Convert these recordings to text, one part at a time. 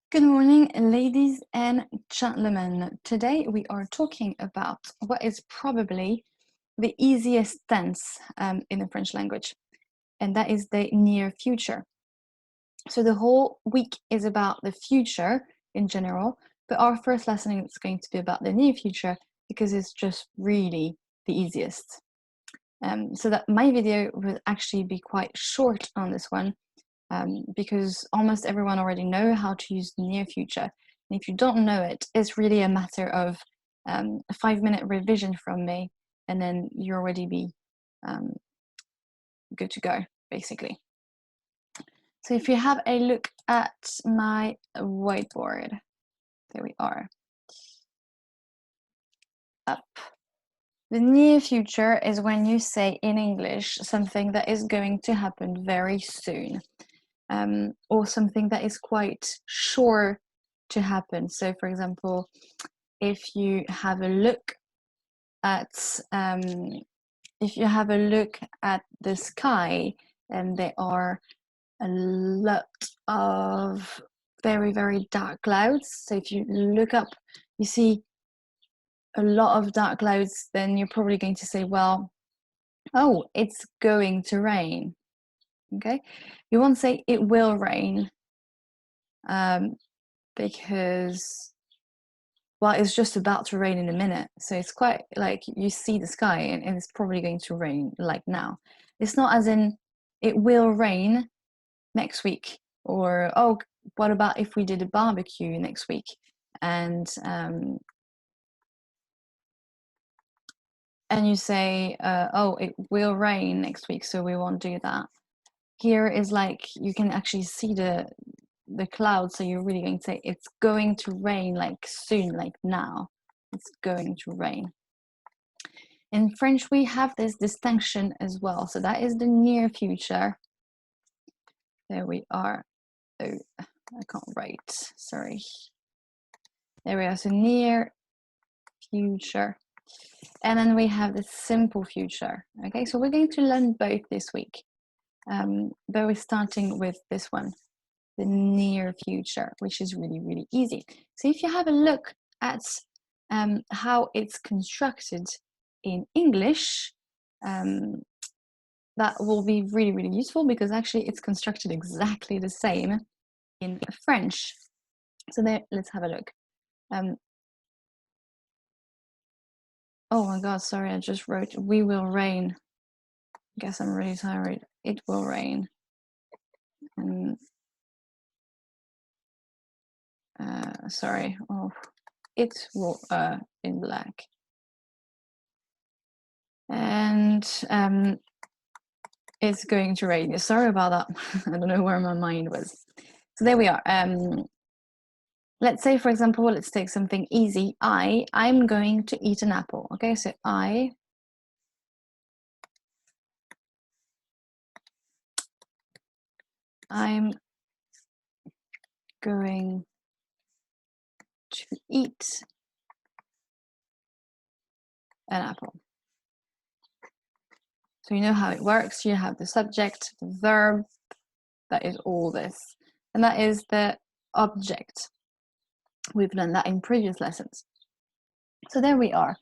Good morning, ladies and gentlemen. Today we are talking about what is probably the easiest tense in the French language, and that is the near future. So the whole week is about the future in general, but our first lesson is going to be about the near future because it's just really the easiest. So that my video will actually be quite short on this one, because almost everyone already know how to use the near future. And if you don't know it, it's really a matter of a 5-minute revision from me, and then you already be good to go, basically. So if you have a look at my whiteboard, there we are. Up. The near future is when you say in English something that is going to happen very soon, or something that is quite sure to happen. So, for example, if you have a look at the sky, and there are a lot of very, very dark clouds. So if you look up, you see a lot of dark clouds, then you're probably going to say, well, oh, it's going to rain. Okay, you won't say it will rain, because, well, it's just about to rain in a minute. So it's quite like you see the sky and it's probably going to rain like now. It's not as in it will rain next week, or, oh, what about if we did a barbecue next week? And you say, oh, it will rain next week, so we won't do that. Here is like you can actually see the clouds, so you're really going to say it's going to rain like soon, like now. It's going to rain. In French, we have this distinction as well. So that is the near future. There we are. Oh, I can't write, sorry. There we are, so near future. And then we have the simple future. Okay, so we're going to learn both this week. But we're starting with this one, the near future, which is really, really easy. So if you have a look at how it's constructed in English, that will be really, really useful, because actually it's constructed exactly the same in French. So there, let's have a look. Oh my God, sorry, I just wrote, we will rain. Guess I'm really tired. It will rain. And sorry, oh, it will, in black. And it's going to rain. Sorry about that. I don't know where my mind was. So there we are. Let's say, for example, let's take something easy. I'm going to eat an apple. Okay, so I'm going to eat an apple. So you know how it works. You have the subject, the verb, that is all this. And that is the object. We've learned that in previous lessons. So there we are.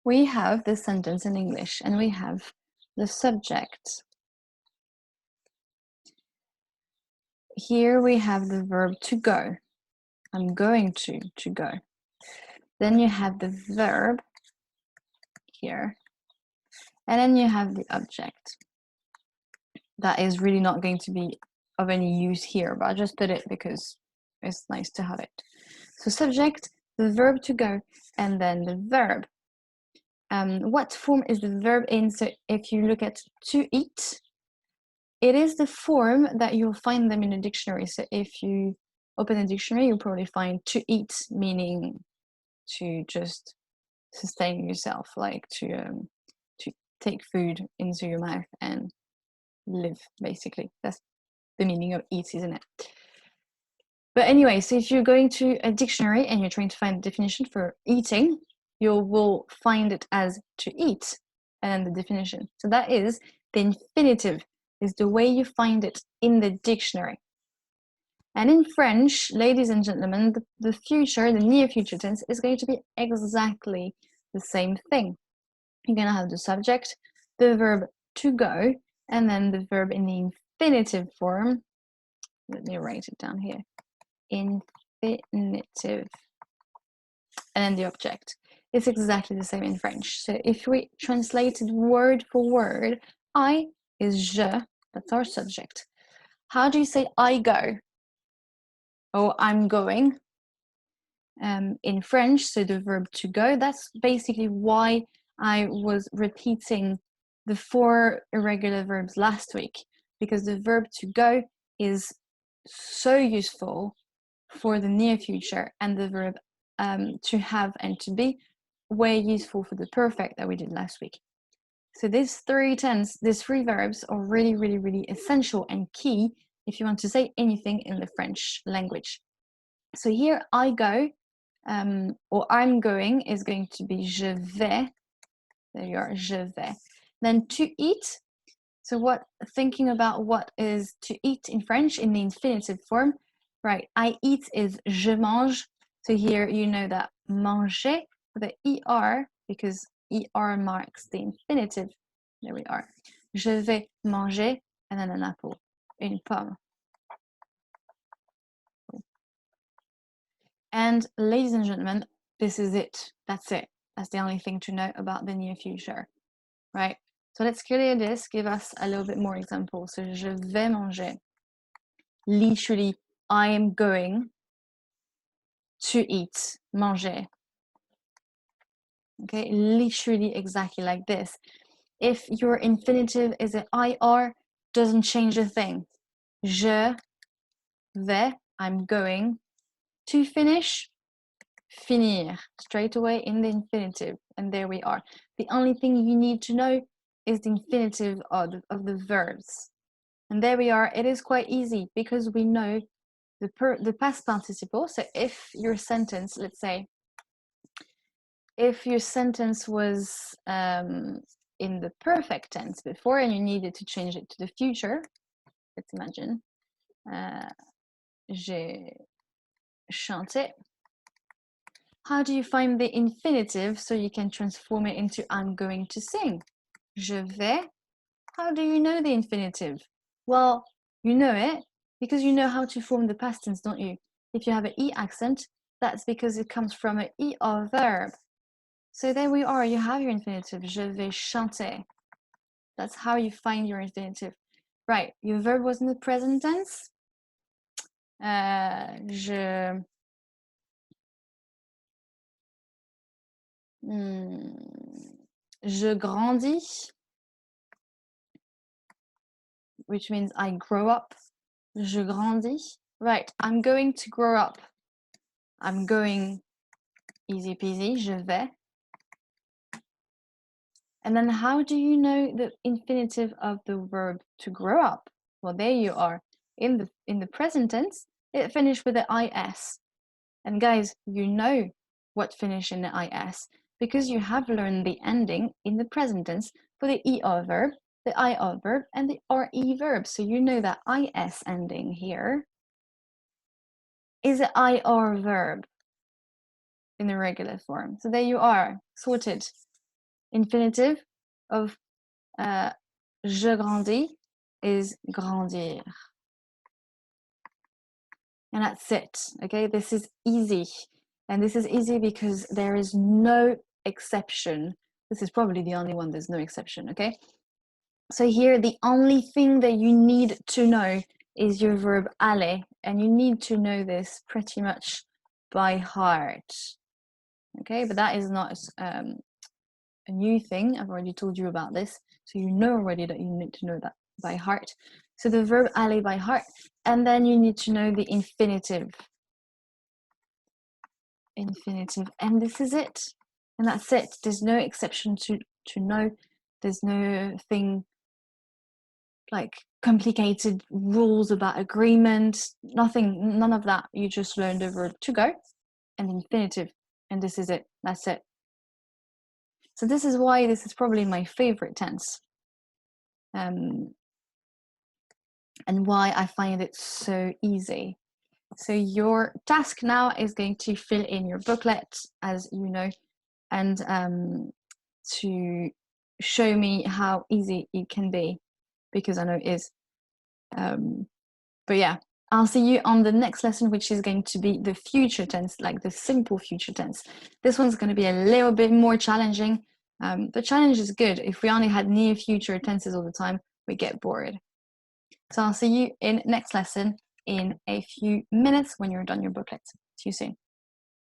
We have the sentence in English, and we have the subject. Here we have the verb to go. I'm going to go. Then you have the verb here. And then you have the object. That is really not going to be of any use here, but I just put it because it's nice to have it. So subject, the verb to go, and then the verb. What form is the verb in? So if you look at to eat, it is the form that you'll find them in a dictionary. So if you open a dictionary, you'll probably find to eat, meaning to just sustain yourself, like to take food into your mouth and live, basically. That's the meaning of eat, isn't it? But anyway, so if you're going to a dictionary and you're trying to find a definition for eating, you will find it as to eat, and then the definition. So that is the infinitive, is the way you find it in the dictionary. And in French, ladies and gentlemen, the future, the near future tense is going to be exactly the same thing. You're going to have the subject, the verb to go, and then the verb in the infinitive form. Let me write it down here. Infinitive. And then the object. It's exactly the same in French. So if we translate it word for word, I is je, that's our subject. How do you say I go? Or I'm going? In French, so the verb to go, that's basically why I was repeating the 4 irregular verbs last week, because the verb to go is so useful for the near future, and the verb to have and to be way useful for the perfect that we did last week. So these 3 verbs are really, really, really essential and key if you want to say anything in the French language. So here I go, or I'm going is going to be je vais. There you are, je vais. Then to eat. So thinking about what is to eat in French in the infinitive form, right? I eat is je mange. So here you know that manger, the er, because er marks the infinitive. There we are. Je vais manger, and then an apple, une pomme. And ladies and gentlemen, this is it. That's it. That's the only thing to know about the near future, right? So let's clear this, give us a little bit more examples. So je vais manger. Literally, I am going to eat, manger. Okay, literally exactly like this. If your infinitive is an IR, doesn't change a thing. Je vais, I'm going to finish, finir, straight away in the infinitive. And there we are. The only thing you need to know is the infinitive of the verbs. And there we are. It is quite easy because we know the past participle. So if your sentence, let's say, if your sentence was in the perfect tense before and you needed to change it to the future, let's imagine, j'ai chanté. How do you find the infinitive so you can transform it into I'm going to sing? Je vais. How do you know the infinitive? Well, you know it because you know how to form the past tense, don't you? If you have an E accent, that's because it comes from an ER verb. So there we are, you have your infinitive, je vais chanter. That's how you find your infinitive. Right, your verb was in the present tense. Je grandis, which means I grow up. Je grandis. Right, I'm going to grow up. I'm going, easy peasy, je vais. And then how do you know the infinitive of the verb to grow up? Well, there you are. In the present tense, it finished with the IS. And guys, you know what finish in the IS because you have learned the ending in the present tense for the ER verb, the IR verb, and the RE verb. So you know that IS ending here is an IR verb in the regular form. So there you are, sorted. Infinitive of je grandis is grandir. And that's it, okay? This is easy. And this is easy because there is no exception. This is probably the only one there's no exception, okay? So here, the only thing that you need to know is your verb aller, and you need to know this pretty much by heart, okay? But that is not a new thing. I've already told you about this. So you know already that you need to know that by heart. So the verb aller by heart, and then you need to know the infinitive. Infinitive, and this is it. And that's it. There's no exception to know. There's no thing like complicated rules about agreement. Nothing, none of that. You just learned the verb to go and infinitive, and this is it. That's it. So this is why this is probably my favorite tense. And why I find it so easy. So your task now is going to fill in your booklet, as you know, and to show me how easy it can be, because I know it is. But yeah, I'll see you on the next lesson, which is going to be the future tense, like the simple future tense. This one's going to be a little bit more challenging. The challenge is good. If we only had near future tenses all the time, we get bored. So I'll see you in next lesson in a few minutes when you're done your booklet. See you soon.